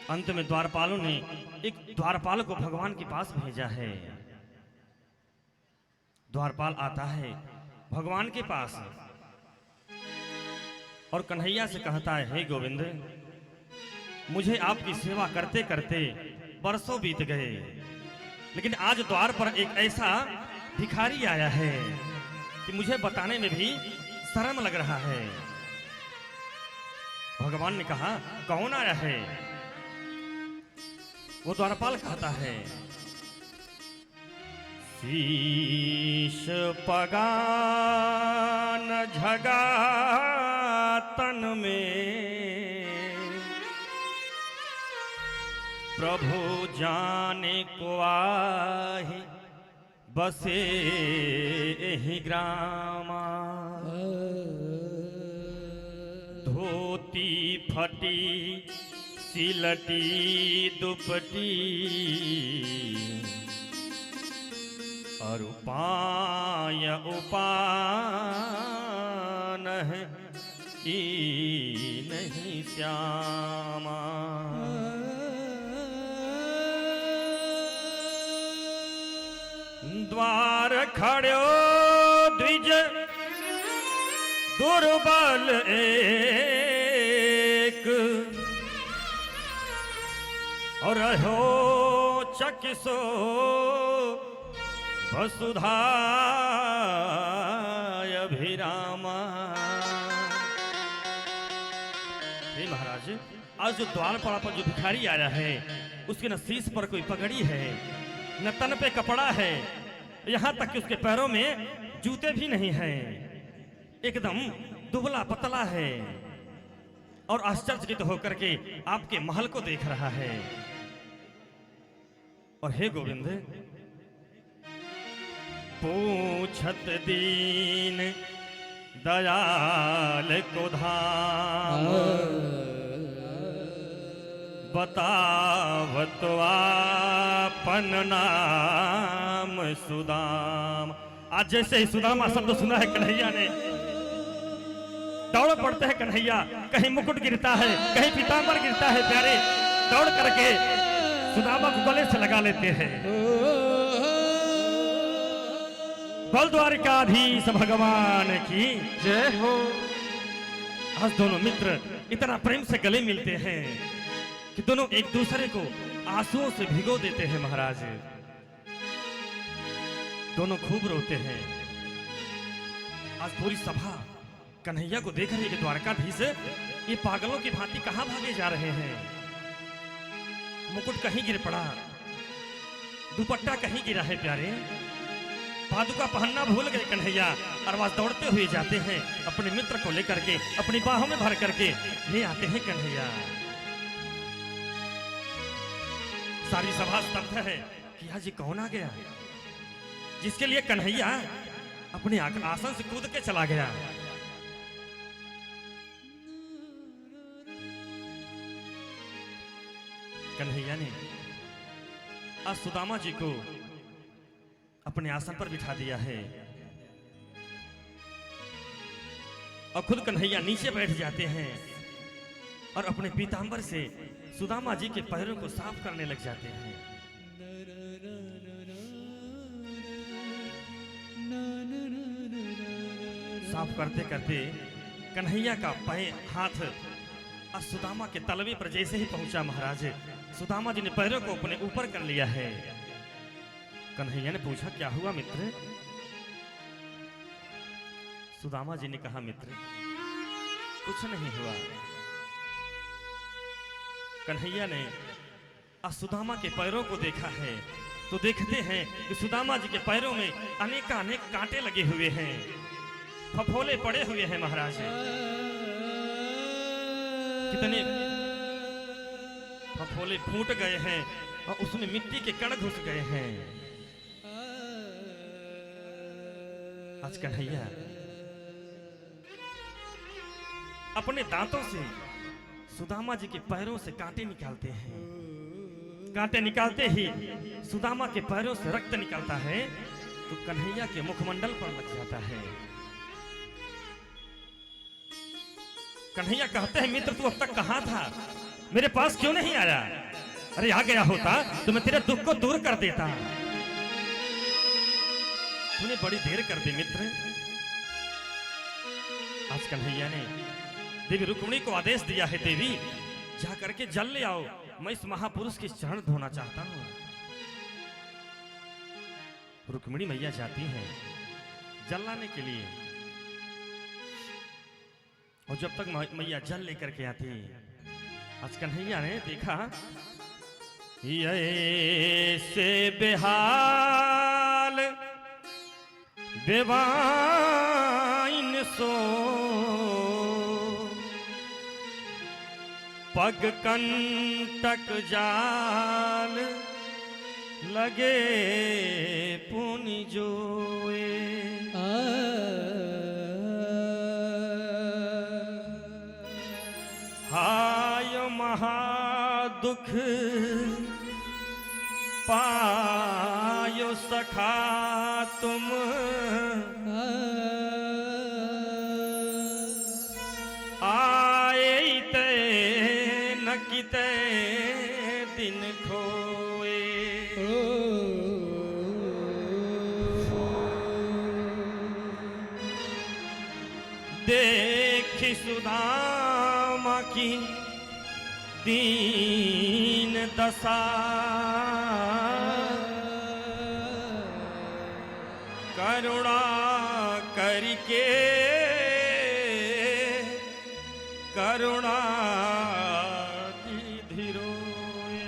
अंत में द्वारपालों ने एक द्वारपाल को भगवान के पास भेजा है। द्वारपाल आता है भगवान के पास और कन्हैया से कहता है, हे गोविंद, मुझे आपकी सेवा करते करते बरसों बीत गए, लेकिन आज द्वार पर एक ऐसा भिखारी आया है कि मुझे बताने में भी शर्म लग रहा है। भगवान ने कहा, कौन आया है? वो द्वारपाल कहता है, शीश पगान झगातन में प्रभु जाने को आहि बसे ही ग्रामा। धोती फटी सिलटी दुपटी और उपाय उपान है कि नहीं श्यामा। द्वार खड़ो द्विज दुर्बल एक और रहो चकिसो वसुधाय अभिरामा। हे महाराज, आज जो द्वारपाल पर जो भिखारी आया है उसके न शीश पर कोई पगड़ी है, न तन पे कपड़ा है, यहाँ तक कि उसके पैरों में जूते भी नहीं हैं। एकदम दुबला पतला है और आश्चर्यचकित होकर के आपके महल को देख रहा है। और हे गोविंद, पूछत दीन दयाल को धाम, बतावत आपन नाम सुदाम। आज जैसे ही सुदामा शब्द सुना है कन्हैया ने, दौड़ पड़ते हैं कन्हैया। कहीं मुकुट गिरता है, कहीं पीतांबर गिरता है, प्यारे दौड़ करके सुदामा को गले से लगा लेते हैं। बल द्वारिकाधीश भगवान की जय हो। आज दोनों मित्र इतना प्रेम से गले मिलते हैं कि दोनों एक दूसरे को आंसुओं से भिगो देते हैं। महाराज, दोनों खूब रोते हैं। आज पूरी सभा कन्हैया को देख रही है कि द्वारकाधीश ये पागलों की भांति कहां भागे जा रहे हैं। मुकुट कहीं गिर पड़ा, दुपट्टा कहीं गिरा है, प्यारे पादुका पहनना भूल गए कन्हैया। और वह दौड़ते हुए जाते हैं, अपने मित्र को लेकर के अपनी बाहों में भर करके ले आते हैं कन्हैया। सारी सभा स्तब्ध है कि आज ये कौन आ गया, जिसके लिए कन्हैया अपने आसन से कूद के चला गया। कन्हैया ने आज सुदामा जी को अपने आसन पर बिठा दिया है और खुद कन्हैया नीचे बैठ जाते हैं और अपने पीतांबर से सुदामा जी के पैरों को साफ करने लग जाते हैं। साफ करते करते कन्हैया का हाथ सुदामा के तलवे पर जैसे ही पहुंचा, महाराज सुदामा जी ने पैरों को अपने ऊपर कर लिया है। कन्हैया ने पूछा, क्या हुआ मित्र? सुदामा जी ने कहा, मित्र कुछ नहीं हुआ। कन्हैया ने सुदामा के पैरों को देखा है तो देखते हैं कि सुदामा जी के पैरों में अनेक कांटे लगे हुए हैं, फफोले पड़े हुए हैं। महाराज, कितने फफोले फूट गए हैं और उसमें मिट्टी के कण घुस गए हैं। आज कन्हैया अपने दांतों से सुदामा जी के पैरों से कांटे निकालते हैं। कांटे निकालते ही सुदामा के पैरों से रक्त निकलता है तो कन्हैया के मुखमंडल पर लग जाता है। कन्हैया कहते हैं, मित्र तू अब तक कहां था? मेरे पास क्यों नहीं आया? अरे आ गया होता तो मैं तेरे दुख को दूर कर देता। तूने बड़ी देर कर दी मित्र। आज कन्हैया ने देवी रुक्मिणी को आदेश दिया है, देवी जा करके जल ले आओ, मैं इस महापुरुष के चरण धोना चाहता हूं। रुक्मिणी मैया जाती हैं जल लाने के लिए, और जब तक मैया जल लेकर के आती, आज कन्हैया ने देखा ये से बेहाल बेवाइन सो पग कंटक जाल लगे पुनि जोए। हाय महादुख पायो सखा तुम, आए ते न किते दिन खोए। देखी सुदामा की दीन दशा, करुणा करके करुणा धीरोए।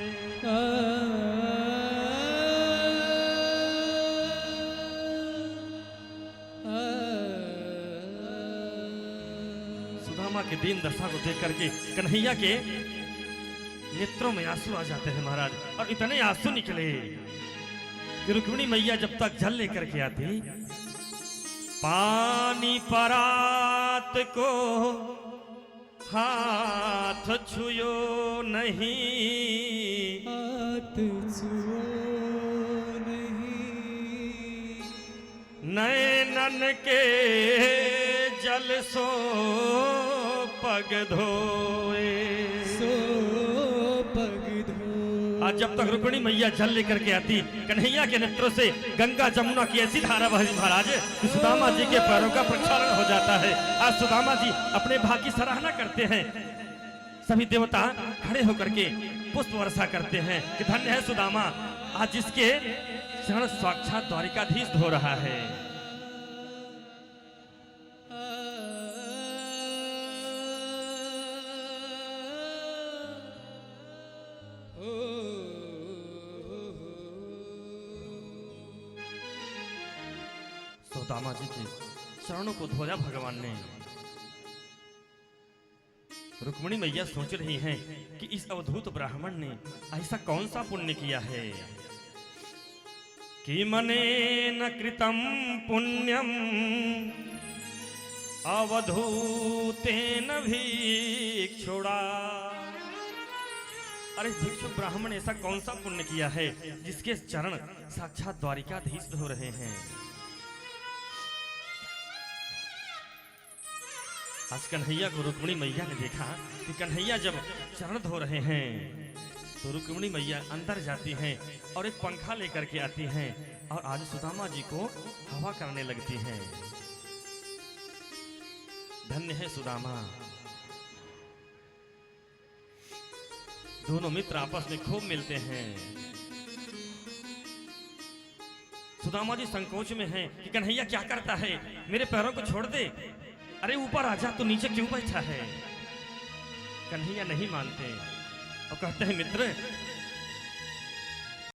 सुदामा की दीन दशा को देख करके कन्हैया के नेत्रों में आंसू आ जाते हैं महाराज, और इतने आंसू निकले कि रुक्मिणी मैया जब तक जल लेकर के आती, पानी परात को हाथ छुयो नहीं, हाथ छुओ नहीं, नैनन के जल सो पग धोए। आज जब तक रुक्मिणी मैया जल लेकर के आती, कन्हैया के नेत्रों से गंगा जमुना की ऐसी धारा बहती महाराज कि सुदामा जी के पैरों का प्रक्षालन हो जाता है। आज सुदामा जी अपने भाग की सराहना करते हैं, सभी देवता खड़े होकर के पुष्प वर्षा करते हैं कि धन्य है सुदामा, आज जिसके चरण साक्षात द्वारिकाधीश धो रहा है। सुदामा जी के चरणों को धोया भगवान ने। रुक्मिणी मैया सोच रही हैं कि इस अवधूत ब्राह्मण ने ऐसा कौन सा पुण्य किया है कि मने न कृतम पुण्यम अवधूतेन भिक्षुड़ा। अरे भिक्षु ब्राह्मण ऐसा कौन सा पुण्य किया है जिसके चरण साक्षात द्वारिकाधीश धो रहे हैं। आज कन्हैया को रुक्मिणी मैया ने देखा कि कन्हैया जब चरण धो रहे हैं तो रुक्मिणी मैया अंदर जाती हैं और एक पंखा लेकर के आती हैं और आज सुदामा जी को हवा करने लगती हैं। धन्य है सुदामा। दोनों मित्र आपस में खूब मिलते हैं। सुदामा जी संकोच में हैं कि कन्हैया क्या करता है, मेरे पैरों को छोड़ दे, अरे ऊपर आजा, तो नीचे क्यों बैठा है। कन्हैया नहीं मानते और कहते हैं मित्र